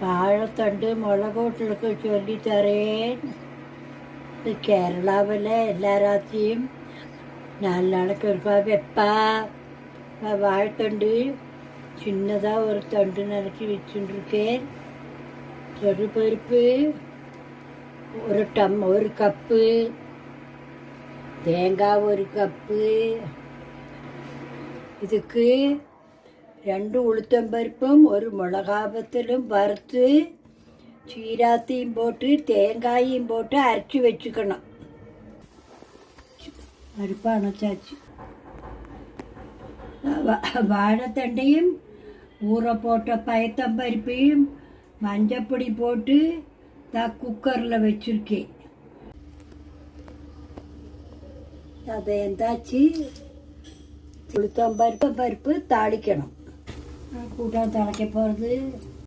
വാഴത്തണ്ട് മുളകൂട്ടിലൊക്കെ ചൊല്ലിത്തരേൻ. ഇത് കേരളാവിലെ എല്ലാ രാത്രിയും 4 நாளைக்கு ஒருக்கா வைப்பா. வாழைத்தண்டு சின்னதாக ஒரு தண்டு நினச்சி வச்சுட்டுருக்கேன். சொறுபருப்பு ஒரு கப்பு, தேங்காய் 1 கப்பு, இதுக்கு 2 உளுத்தம்பருப்பும் 1 மிளகாபத்திலும் வறுத்து சீராத்தையும் போட்டு தேங்காயும் போட்டு அரைச்சி வச்சுக்கணும். பருப்பு அணைச்சாச்சு. வாழைத்தண்டையும் ஊற போட்ட பயத்தம்பருப்பையும் மஞ்சப்பொடி போட்டு குக்கரில் வச்சுருக்கேன். அதை எந்தாச்சு உளுத்தம்பருப்பு தாளிக்கணும். கூட்டம் தாளிக்க போகிறது